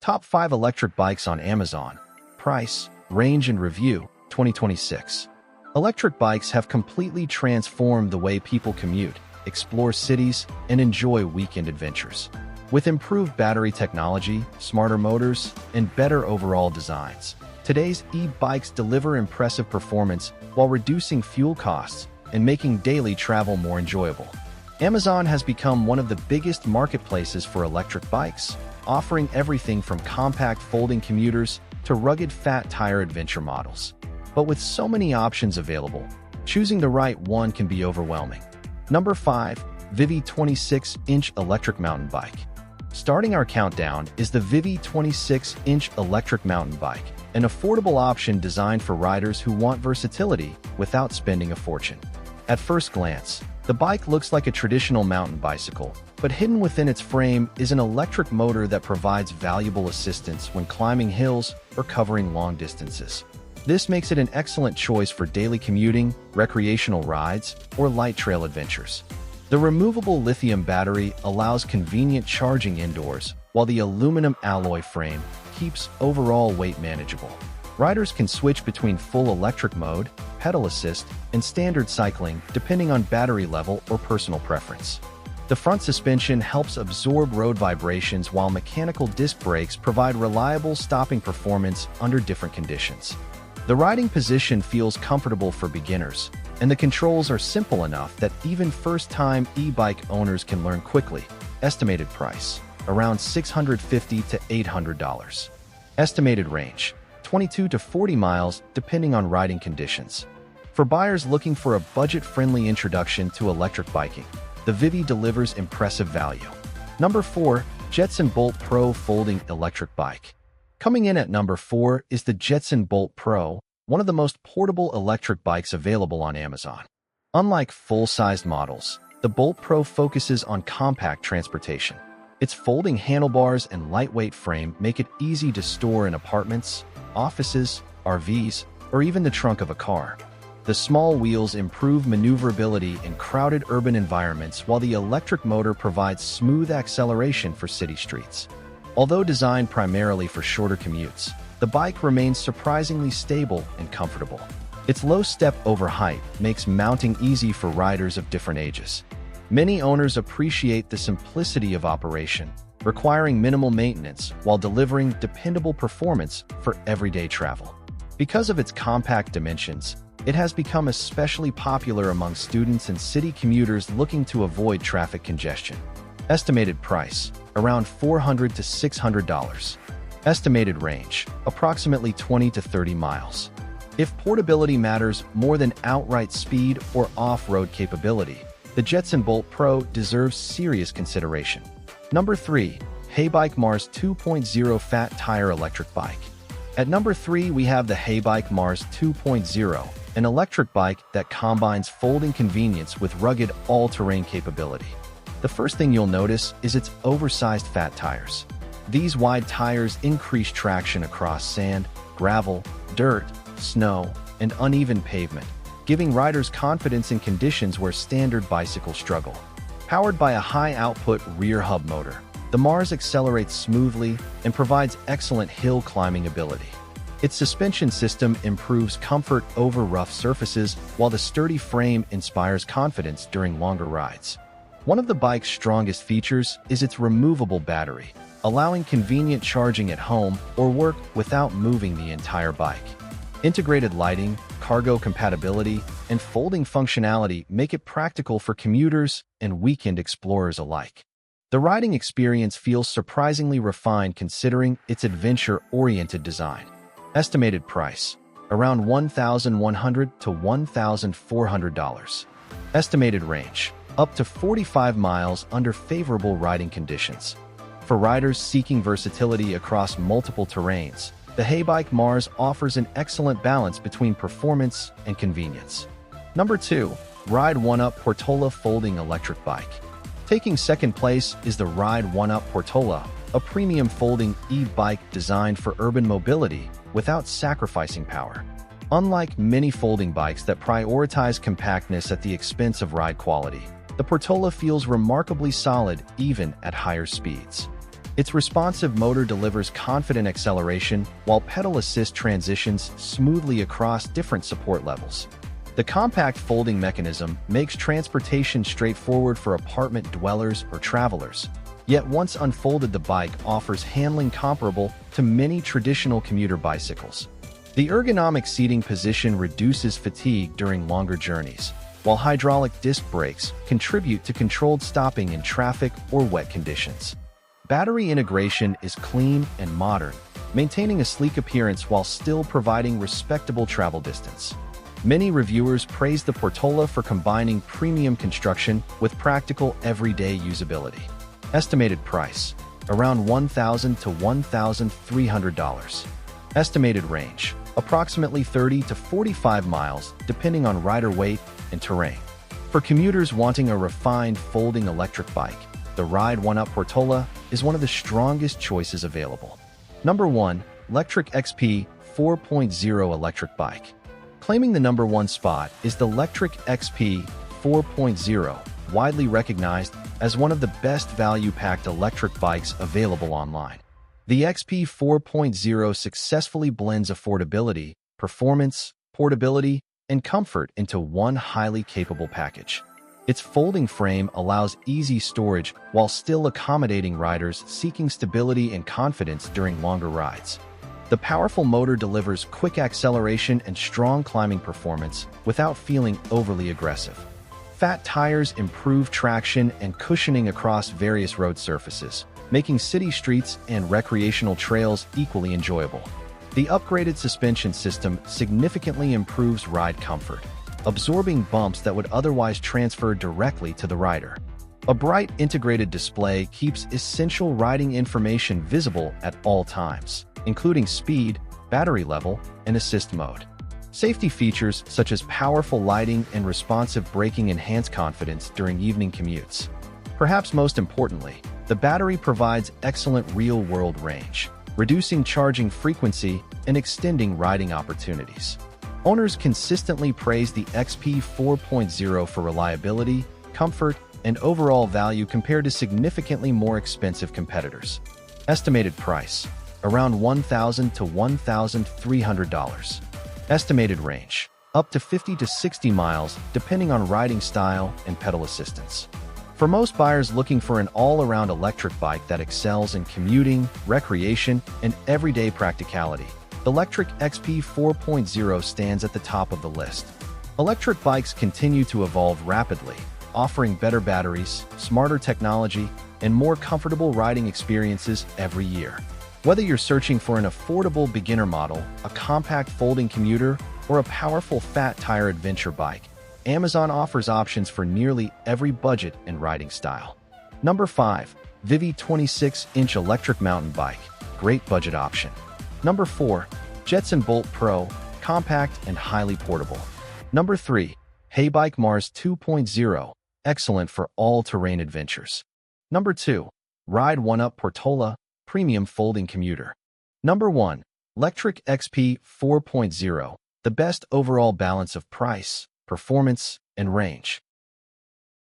Top 5 Electric Bikes on Amazon. Price, Range and Review, 2026. Electric bikes have completely transformed the way people commute, explore cities, and enjoy weekend adventures. With improved battery technology, smarter motors, and better overall designs, today's e-bikes deliver impressive performance while reducing fuel costs and making daily travel more enjoyable. Amazon has become one of the biggest marketplaces for electric bikes, offering everything from compact folding commuters to rugged fat tire adventure models. But with so many options available, choosing the right one can be overwhelming. Number 5. Vivi 26-inch Electric Mountain Bike. Starting our countdown is the Vivi 26-inch Electric Mountain Bike, an affordable option designed for riders who want versatility without spending a fortune. At first glance, the bike looks like a traditional mountain bicycle, but hidden within its frame is an electric motor that provides valuable assistance when climbing hills or covering long distances. This makes it an excellent choice for daily commuting, recreational rides, or light trail adventures. The removable lithium battery allows convenient charging indoors, while the aluminum alloy frame keeps overall weight manageable. Riders can switch between full electric mode, pedal assist, and standard cycling depending on battery level or personal preference. The front suspension helps absorb road vibrations while mechanical disc brakes provide reliable stopping performance under different conditions. The riding position feels comfortable for beginners, and the controls are simple enough that even first-time e-bike owners can learn quickly. Estimated price, around $650 to $800. Estimated range, 22 to 40 miles depending on riding conditions. For buyers looking for a budget-friendly introduction to electric biking, the Vivi delivers impressive value. Number 4. Jetson Bolt Pro Folding Electric Bike. Coming in at number 4 is the Jetson Bolt Pro, one of the most portable electric bikes available on Amazon. Unlike full-sized models, the Bolt Pro focuses on compact transportation. Its folding handlebars and lightweight frame make it easy to store in apartments, offices, RVs, or even the trunk of a car. The small wheels improve maneuverability in crowded urban environments, while the electric motor provides smooth acceleration for city streets. Although designed primarily for shorter commutes, the bike remains surprisingly stable and comfortable. Its low step-over height makes mounting easy for riders of different ages. Many owners appreciate the simplicity of operation, requiring minimal maintenance while delivering dependable performance for everyday travel. Because of its compact dimensions, it has become especially popular among students and city commuters looking to avoid traffic congestion. Estimated price, around $400 to $600. Estimated range, approximately 20 to 30 miles. If portability matters more than outright speed or off-road capability, the Jetson Bolt Pro deserves serious consideration. Number 3. EBike Mars 2.0 Fat Tire Electric Bike. At number 3 we have the EBike Mars 2.0, an electric bike that combines folding convenience with rugged all-terrain capability. The first thing you'll notice is its oversized fat tires. These wide tires increase traction across sand, gravel, dirt, snow, and uneven pavement, giving riders confidence in conditions where standard bicycles struggle. Powered by a high-output rear hub motor, the Mars accelerates smoothly and provides excellent hill climbing ability. Its suspension system improves comfort over rough surfaces, while the sturdy frame inspires confidence during longer rides. One of the bike's strongest features is its removable battery, allowing convenient charging at home or work without moving the entire bike. Integrated lighting, cargo compatibility, and folding functionality make it practical for commuters and weekend explorers alike. The riding experience feels surprisingly refined considering its adventure-oriented design. Estimated price, around $1,100 to $1,400. Estimated range, up to 45 miles under favorable riding conditions. For riders seeking versatility across multiple terrains, the EBike Mars offers an excellent balance between performance and convenience. Number 2. Ride 1UP Portola Folding Electric Bike. Taking second place is the Ride 1UP Portola, a premium folding e-bike designed for urban mobility without sacrificing power. Unlike many folding bikes that prioritize compactness at the expense of ride quality, the Portola feels remarkably solid even at higher speeds. Its responsive motor delivers confident acceleration, while pedal assist transitions smoothly across different support levels. The compact folding mechanism makes transportation straightforward for apartment dwellers or travelers. Yet once unfolded, the bike offers handling comparable to many traditional commuter bicycles. The ergonomic seating position reduces fatigue during longer journeys, while hydraulic disc brakes contribute to controlled stopping in traffic or wet conditions. Battery integration is clean and modern, maintaining a sleek appearance while still providing respectable travel distance. Many reviewers praise the Portola for combining premium construction with practical everyday usability. Estimated price: around $1,000 to $1,300. Estimated range: approximately 30 to 45 miles, depending on rider weight and terrain. For commuters wanting a refined folding electric bike, the Ride 1UP Portola is one of the strongest choices available. Number 1. Lectric XP 4.0 Electric Bike. Claiming the number 1 spot is the Lectric XP 4.0, widely recognized as one of the best value-packed electric bikes available online. The XP 4.0 successfully blends affordability, performance, portability, and comfort into one highly capable package. Its folding frame allows easy storage while still accommodating riders seeking stability and confidence during longer rides. The powerful motor delivers quick acceleration and strong climbing performance without feeling overly aggressive. Fat tires improve traction and cushioning across various road surfaces, making city streets and recreational trails equally enjoyable. The upgraded suspension system significantly improves ride comfort, absorbing bumps that would otherwise transfer directly to the rider. A bright integrated display keeps essential riding information visible at all times, including speed, battery level, and assist mode. Safety features such as powerful lighting and responsive braking enhance confidence during evening commutes. Perhaps most importantly, the battery provides excellent real-world range, reducing charging frequency and extending riding opportunities. Owners consistently praise the XP 4.0 for reliability, comfort, and overall value compared to significantly more expensive competitors. Estimated price: around $1,000 to $1,300. Estimated range: up to 50 to 60 miles, depending on riding style and pedal assistance. For most buyers looking for an all-around electric bike that excels in commuting, recreation, and everyday practicality, the Lectric XP 4.0 stands at the top of the list. Electric bikes continue to evolve rapidly, offering better batteries, smarter technology, and more comfortable riding experiences every year. Whether you're searching for an affordable beginner model, a compact folding commuter, or a powerful fat tire adventure bike, Amazon offers options for nearly every budget and riding style. Number 5. Vivi 26-inch Electric Mountain Bike. Great budget option. Number 4. Jetson Bolt Pro. Compact and highly portable. Number 3. EBike Mars 2.0. Excellent for all-terrain adventures. Number 2. Ride 1UP Portola. Premium folding commuter. Number 1. Lectric XP 4.0. The best overall balance of price, performance, and range.